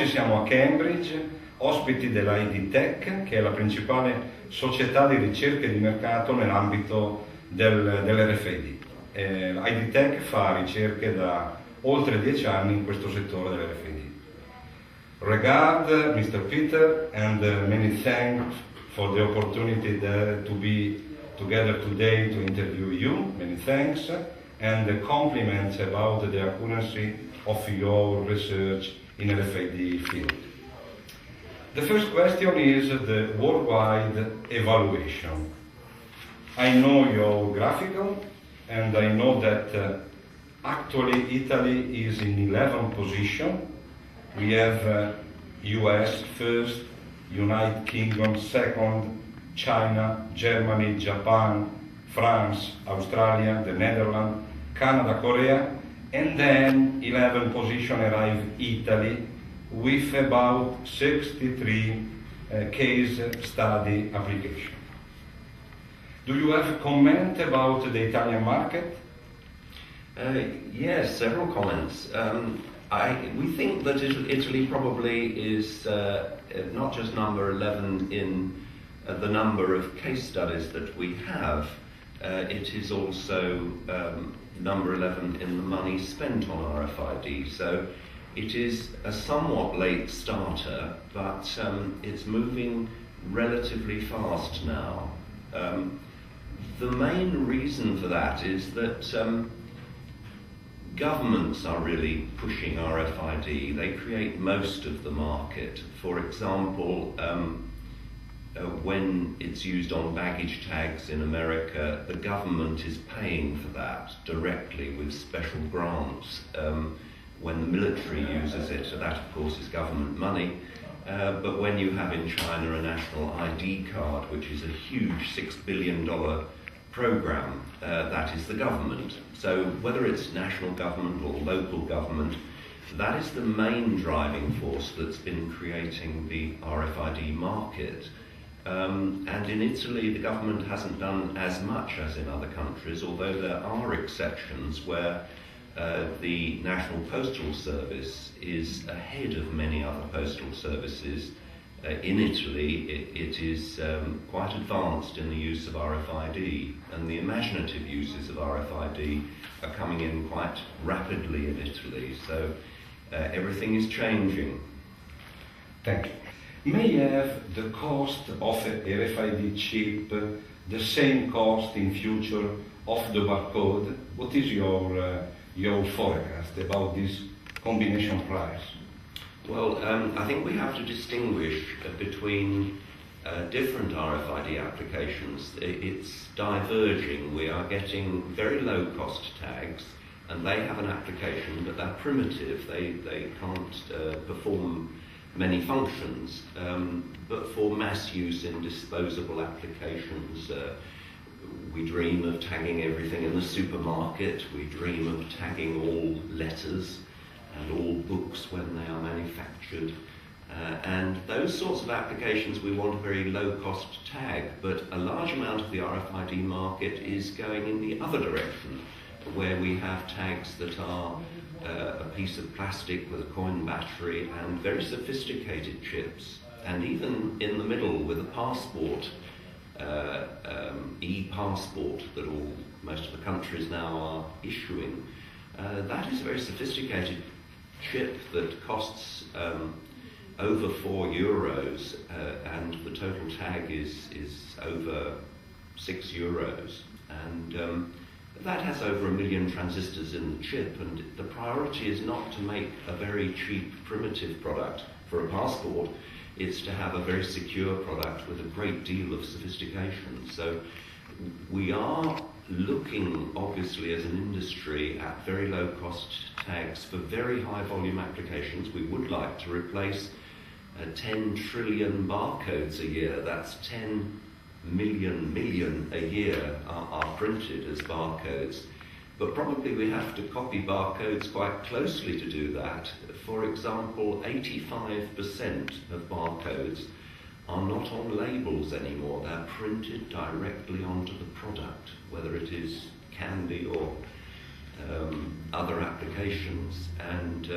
Oggi siamo a Cambridge, ospiti dell'ID Tech, che è la principale società di ricerca e di mercato nell'ambito dell'RFID. ID Tech fa ricerche da oltre 10 anni in questo settore dell'RFID. Regard Mr. Peter and many thanks for the opportunity to be together today to interview you. Many thanks and the compliments about the accuracy of your research in RFID field. The first question is the worldwide evaluation. I know your graphical and I know that actually Italy is in 11th position. We have US first, United Kingdom second, China, Germany, Japan, France, Australia, the Netherlands, Canada, Korea, and then 11th position arrive Italy with about 63 case study application. Do you have a comment about the Italian market? Yes, several comments. We think that Italy probably is not just number 11 in the number of case studies that we have, it is also number 11 in the money spent on RFID. So it is a somewhat late starter, but it's moving relatively fast now. The main reason for that is that governments are really pushing RFID. They create most of the market. For example, when it's used on baggage tags in America, the government is paying for that directly with special grants. When the military uses it, that of course is government money. But when you have in China a national ID card, which is a huge $6 billion program, that is the government. So whether it's national government or local government, that is the main driving force that's been creating the RFID market. And in Italy, the government hasn't done as much as in other countries, although there are exceptions where the National Postal Service is ahead of many other postal services. In Italy, it is quite advanced in the use of RFID, and the imaginative uses of RFID are coming in quite rapidly in Italy, so everything is changing. Thank you. May have the cost of a RFID chip the same cost in future of the barcode? What is your forecast about this combination price? Well, I think we have to distinguish between different RFID applications. It's diverging. We are getting very low-cost tags, and they have an application, but they're primitive. They can't perform many functions. But for mass use in disposable applications, we dream of tagging everything in the supermarket. We dream of tagging all letters and all books when they are manufactured. And those sorts of applications, we want a very low-cost tag, but a large amount of the RFID market is going in the other direction, where we have tags that are a piece of plastic with a coin battery and very sophisticated chips. And even in the middle with a passport, e-passport that most of the countries now are issuing, that is a very sophisticated chip that costs over €4, and the total tag is over €6, and that has over 1 million transistors in the chip, and the priority is not to make a very cheap primitive product for a passport, it's to have a very secure product with a great deal of sophistication. So we are looking, obviously, as an industry at very low-cost tags for very high-volume applications. We would like to replace 10 trillion barcodes a year. That's 10 million a year are printed as barcodes. But probably we have to copy barcodes quite closely to do that. For example, 85% of barcodes are not on labels anymore. They're printed directly onto the product, whether it is candy or other applications. And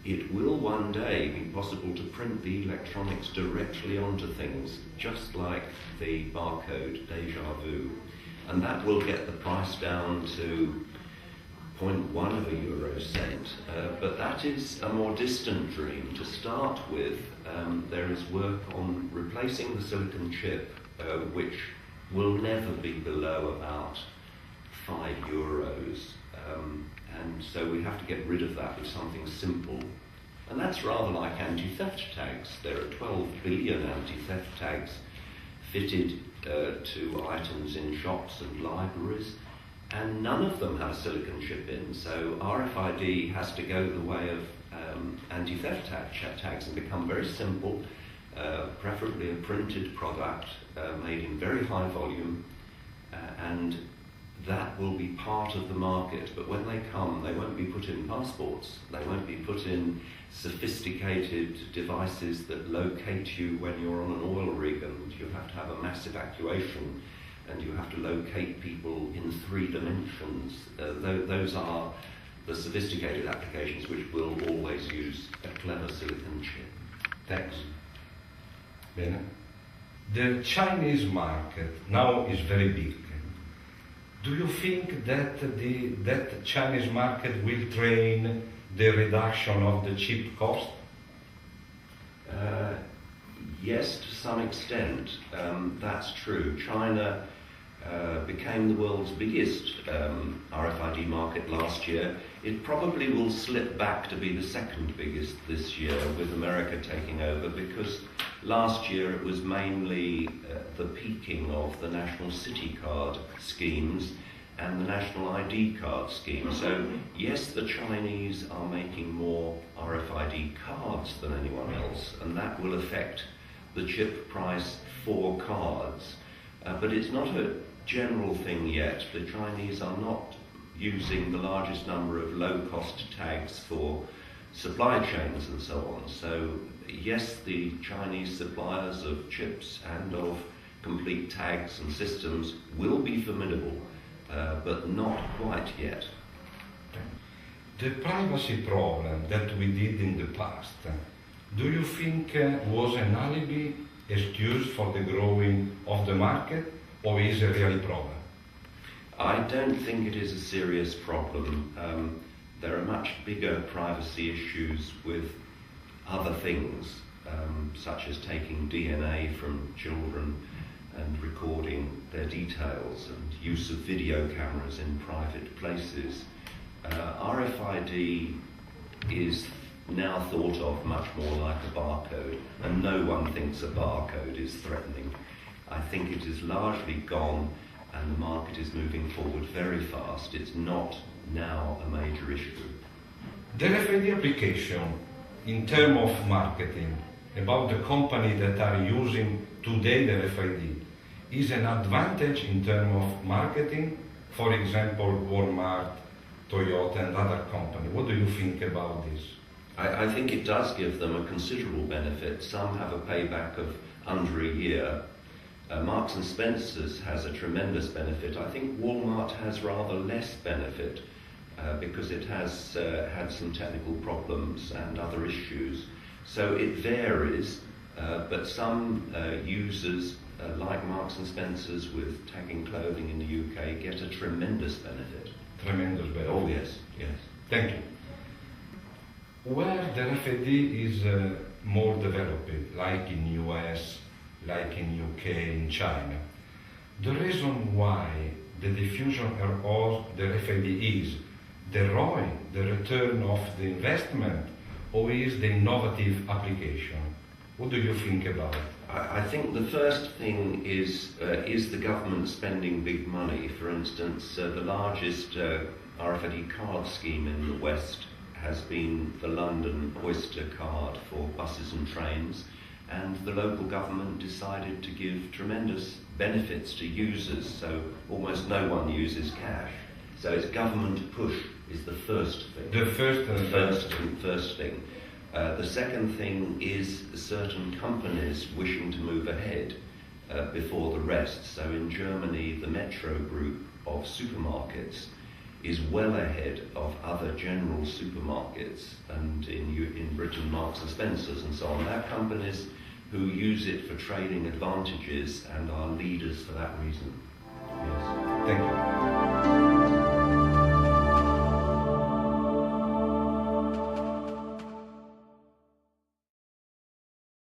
it will one day be possible to print the electronics directly onto things, just like the barcode déjà vu. And that will get the price down to 0.1 of a euro cent. But that is a more distant dream. To start with, there is work on replacing the silicon chip, which will never be below about 5 euros. And so we have to get rid of that with something simple. And that's rather like anti-theft tags. There are 12 billion anti-theft tags fitted to items in shops and libraries, and none of them have a silicon chip in. So RFID has to go the way of anti-theft tags and become very simple, preferably a printed product made in very high volume, and that will be part of the market. But when they come, they won't be put in passports. They won't be put in sophisticated devices that locate you when you're on an oil rig, and you have to have a massive actuation, and you have to locate people in 3 dimensions. Those are the sophisticated applications which will always use a clever silicon chip. Thanks. Bene. The Chinese market now is very big. Do you think that that Chinese market will train the reduction of the chip cost? Yes, to some extent. That's true. China became the world's biggest RFID market last year. It probably will slip back to be the second biggest this year, with America taking over, because last year it was mainly the peaking of the national city card schemes and the national ID card scheme. So yes, the Chinese are making more RFID cards than anyone else, and that will affect the chip price for cards. But it's not a general thing yet. The Chinese are not using the largest number of low-cost tags for supply chains and so on. So yes, the Chinese suppliers of chips and of complete tags and systems will be formidable, but not quite yet. The privacy problem that we did in the past, do you think was an alibi excuse for the growing of the market, or is it a real problem? I don't think it is a serious problem. There are much bigger privacy issues with other things, such as taking DNA from children and recording their details, and use of video cameras in private places. RFID is now thought of much more like a barcode, and no one thinks a barcode is threatening. I think it is largely gone, and the market is moving forward very fast. It's not now a major issue. The RFID application, in terms of marketing, about the company that are using today the RFID, is an advantage in terms of marketing. For example, Walmart, Toyota, and other companies. What do you think about this? I think it does give them a considerable benefit. Some have a payback of under a year. Marks and Spencer's has a tremendous benefit. I think Walmart has rather less benefit because it has had some technical problems and other issues. So it varies, but some users, like Marks and Spencer's with tagging clothing in the UK, get a tremendous benefit. Tremendous benefit. Oh yes, yes. Thank you. Where the RFID is more developed, like in US, like in UK, in China, the reason why the diffusion of the RFID is the ROI, the return of the investment, or is the innovative application? What do you think about it? I think the first thing is the government spending big money. For instance, the largest RFID card scheme in the West has been the London Oyster card for buses and trains, and the local government decided to give tremendous benefits to users, so almost no one uses cash. So it's government push is the first thing. The first thing. The second thing is certain companies wishing to move ahead before the rest. So in Germany, the Metro group of supermarkets is well ahead of other general supermarkets, and in Britain Marks and Spencer's and so on. They're companies who use it for trading advantages and are leaders for that reason. Yes. Thank you.